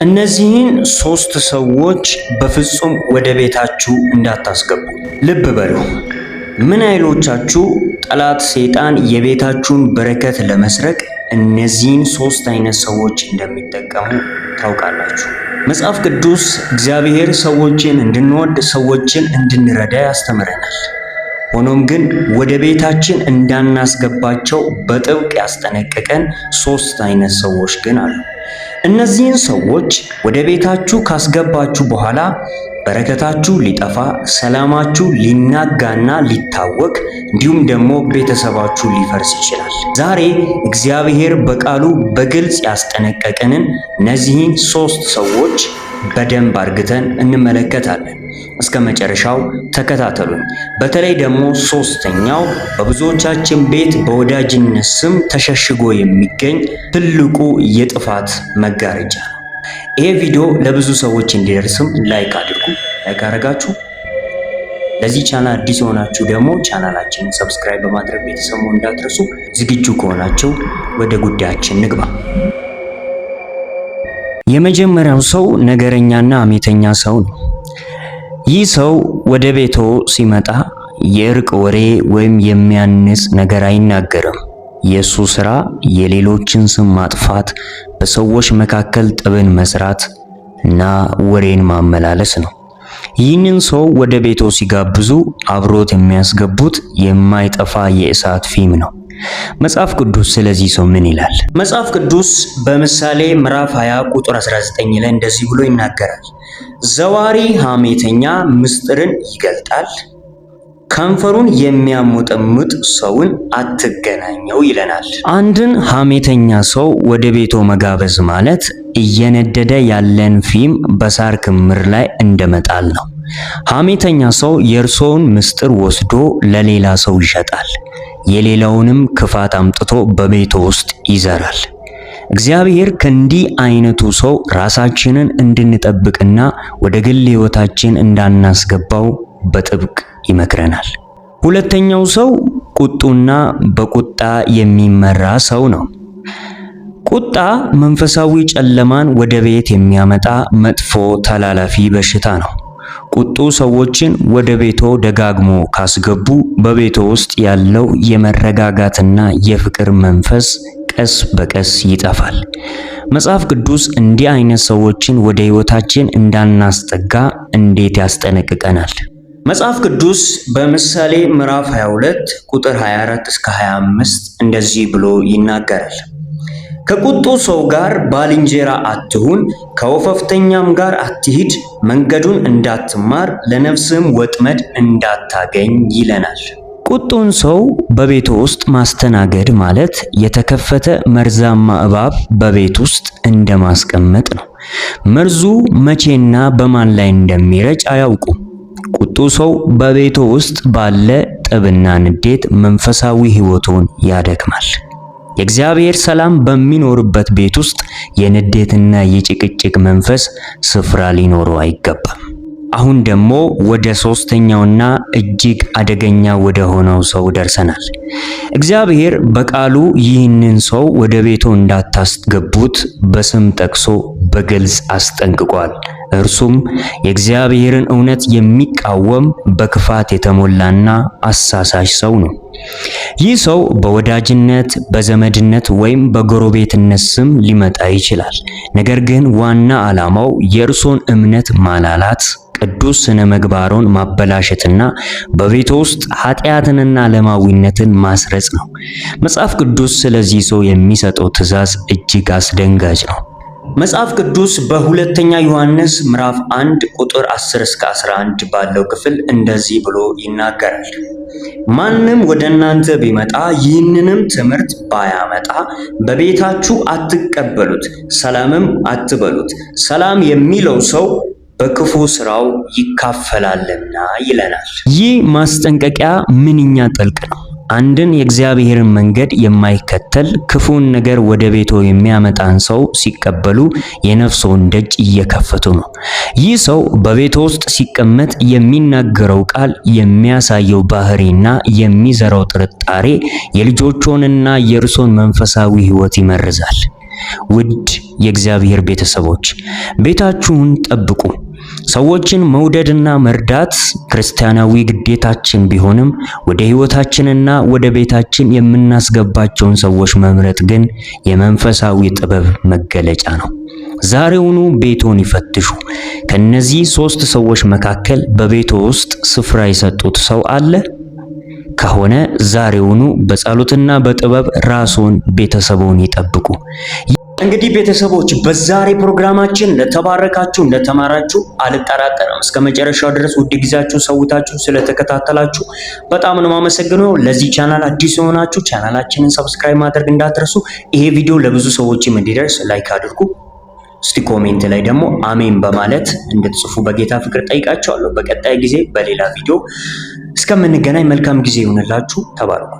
እነዚህን ሶስት ሰዎች በፍጹም ወደ ቤታችሁ እንዳታስገቡ። ልብ በሉ። ምን ኃይሎቻችሁ ጠላት ሰይጣን የቤታችሁን በረከት ለመስረቅ እነዚህን ሶስት አይነት ሰዎች እንደሚጠቀሙ ታውቃላችሁ። መጽሐፍ ቅዱስ እግዚአብሔር ሰዎችን እንድንወድ፣ ሰዎችን እንድንረዳ ያስተምረናል። ሆኖም ግን ወደ ቤታችን እንዳናስገባቸው በጥብቅ ያስጠነቀቀን ሶስት አይነት ሰዎች ግን አሉ። እነዚህን ሰዎች ወደ ቤታችሁ ካስገባችሁ በኋላ በረከታችሁ ሊጠፋ፣ ሰላማችሁ ሊናጋና ሊታወክ እንዲሁም ደግሞ ቤተሰባችሁ ሊፈርስ ይችላል። ዛሬ እግዚአብሔር በቃሉ በግልጽ ያስጠነቀቀንን እነዚህን ሶስት ሰዎች በደንብ አርግተን እንመለከታለን። እስከ መጨረሻው ተከታተሉን። በተለይ ደግሞ ሶስተኛው በብዙዎቻችን ቤት በወዳጅነት ስም ተሸሽጎ የሚገኝ ትልቁ የጥፋት መጋረጃ ነው። ይሄ ቪዲዮ ለብዙ ሰዎች እንዲደርስም ላይክ አድርጉ። ላይክ አድርጋችሁ ለዚህ ቻናል አዲስ የሆናችሁ ደግሞ ቻናላችንን ሰብስክራይብ በማድረግ ቤተሰቡ እንዳትረሱ። ዝግጁ ከሆናችሁ ወደ ጉዳያችን ንግባ። የመጀመሪያው ሰው ነገረኛና አሜተኛ ሰው ነው። ይህ ሰው ወደ ቤቶ ሲመጣ የእርቅ ወሬ ወይም የሚያንጽ ነገር አይናገርም። የሱ ስራ የሌሎችን ስም ማጥፋት፣ በሰዎች መካከል ጥብን መስራት እና ወሬን ማመላለስ ነው። ይህንን ሰው ወደ ቤቶ ሲጋብዙ አብሮት የሚያስገቡት የማይጠፋ የእሳት ፊም ነው። መጽሐፍ ቅዱስ ስለዚህ ሰው ምን ይላል? መጽሐፍ ቅዱስ በምሳሌ ምዕራፍ 20 ቁጥር 19 ላይ እንደዚህ ብሎ ይናገራል። ዘዋሪ ሐሜተኛ ምስጢርን ይገልጣል፣ ከንፈሩን የሚያሞጠሙጥ ሰውን አትገናኘው ይለናል። አንድን ሐሜተኛ ሰው ወደ ቤቶ መጋበዝ ማለት እየነደደ ያለን ፊም በሳር ክምር ላይ እንደመጣል ነው። ሐሜተኛ ሰው የእርሶውን ምስጢር ወስዶ ለሌላ ሰው ይሸጣል፣ የሌላውንም ክፋት አምጥቶ በቤቶ ውስጥ ይዘራል። እግዚአብሔር ከእንዲህ አይነቱ ሰው ራሳችንን እንድንጠብቅና ወደ ግል ሕይወታችን እንዳናስገባው በጥብቅ ይመክረናል። ሁለተኛው ሰው ቁጡና በቁጣ የሚመራ ሰው ነው። ቁጣ መንፈሳዊ ጨለማን ወደ ቤት የሚያመጣ መጥፎ ተላላፊ በሽታ ነው። ቁጡ ሰዎችን ወደ ቤቶ ደጋግሞ ካስገቡ በቤቶ ውስጥ ያለው የመረጋጋትና የፍቅር መንፈስ ቀስ በቀስ ይጠፋል። መጽሐፍ ቅዱስ እንዲህ አይነት ሰዎችን ወደ ሕይወታችን እንዳናስጠጋ እንዴት ያስጠነቅቀናል? መጽሐፍ ቅዱስ በምሳሌ ምዕራፍ 22 ቁጥር 24 እስከ 25 እንደዚህ ብሎ ይናገራል። ከቁጡ ሰው ጋር ባልንጀራ አትሁን፣ ከወፈፍተኛም ጋር አትሂድ፣ መንገዱን እንዳትማር፣ ለነፍስም ወጥመድ እንዳታገኝ ይለናል። ቁጡን ሰው በቤት ውስጥ ማስተናገድ ማለት የተከፈተ መርዛማ እባብ በቤት ውስጥ እንደማስቀመጥ ነው። መርዙ መቼና በማን ላይ እንደሚረጭ አያውቁም። ቁጡ ሰው በቤቱ ውስጥ ባለ ጥብና ንዴት መንፈሳዊ ሕይወቱን ያደክማል። የእግዚአብሔር ሰላም በሚኖርበት ቤት ውስጥ የንዴትና የጭቅጭቅ መንፈስ ስፍራ ሊኖረው አይገባም። አሁን ደግሞ ወደ ሶስተኛውና እጅግ አደገኛ ወደ ሆነው ሰው ደርሰናል። እግዚአብሔር በቃሉ ይህንን ሰው ወደ ቤቱ እንዳታስገቡት በስም ጠቅሶ በግልጽ አስጠንቅቋል። እርሱም የእግዚአብሔርን እውነት የሚቃወም በክፋት የተሞላና አሳሳች ሰው ነው። ይህ ሰው በወዳጅነት፣ በዘመድነት ወይም በጎረቤትነት ስም ሊመጣ ይችላል። ነገር ግን ዋና ዓላማው የእርሶን እምነት ማላላት፣ ቅዱስ ስነ ምግባሩን ማበላሸትና በቤቱ ውስጥ ኃጢአትንና ዓለማዊነትን ማስረጽ ነው። መጽሐፍ ቅዱስ ስለዚህ ሰው የሚሰጠው ትእዛዝ እጅግ አስደንጋጭ ነው። መጽሐፍ ቅዱስ በሁለተኛ ዮሐንስ ምዕራፍ 1 ቁጥር 10 እስከ 11 ባለው ክፍል እንደዚህ ብሎ ይናገራል። ማንም ወደ እናንተ ቢመጣ ይህንንም ትምህርት ባያመጣ በቤታችሁ አትቀበሉት፣ ሰላምም አትበሉት። ሰላም የሚለው ሰው በክፉ ስራው ይካፈላልና ይለናል። ይህ ማስጠንቀቂያ ምንኛ ጥልቅ ነው! አንድን የእግዚአብሔርን መንገድ የማይከተል ክፉን ነገር ወደ ቤቶ የሚያመጣን ሰው ሲቀበሉ የነፍስዎን ደጅ እየከፈቱ ነው። ይህ ሰው በቤቶ ውስጥ ሲቀመጥ የሚናገረው ቃል፣ የሚያሳየው ባህሪና የሚዘራው ጥርጣሬ የልጆችዎንና የእርሶን መንፈሳዊ ሕይወት ይመርዛል። ውድ የእግዚአብሔር ቤተሰቦች ቤታችሁን ጠብቁ። ሰዎችን መውደድና መርዳት ክርስቲያናዊ ግዴታችን ቢሆንም ወደ ሕይወታችንና ወደ ቤታችን የምናስገባቸውን ሰዎች መምረጥ ግን የመንፈሳዊ ጥበብ መገለጫ ነው። ዛሬውኑ ቤቶን ይፈትሹ። ከነዚህ 3 ሰዎች መካከል በቤቶ ውስጥ ስፍራ የሰጡት ሰው አለ? ከሆነ ዛሬውኑ በጸሎትና በጥበብ ራስዎን፣ ቤተሰቦን ይጠብቁ። እንግዲህ ቤተሰቦች በዛሬ ፕሮግራማችን እንደተባረካችሁ እንደተማራችሁ አልጠራጠርም። እስከ መጨረሻው ድረስ ውድ ጊዜያችሁን ሰውታችሁ ስለተከታተላችሁ በጣም ነው የማመሰግነው። ለዚህ ቻናል አዲስ የሆናችሁ ቻናላችንን ሰብስክራይብ ማድረግ እንዳትረሱ። ይሄ ቪዲዮ ለብዙ ሰዎችም እንዲደርስ ላይክ አድርጉ። እስቲ ኮሜንት ላይ ደግሞ አሜን በማለት እንድትጽፉ በጌታ ፍቅር ጠይቃችኋለሁ። በቀጣይ ጊዜ በሌላ ቪዲዮ እስከምንገናኝ መልካም ጊዜ ይሁንላችሁ። ተባረኩ።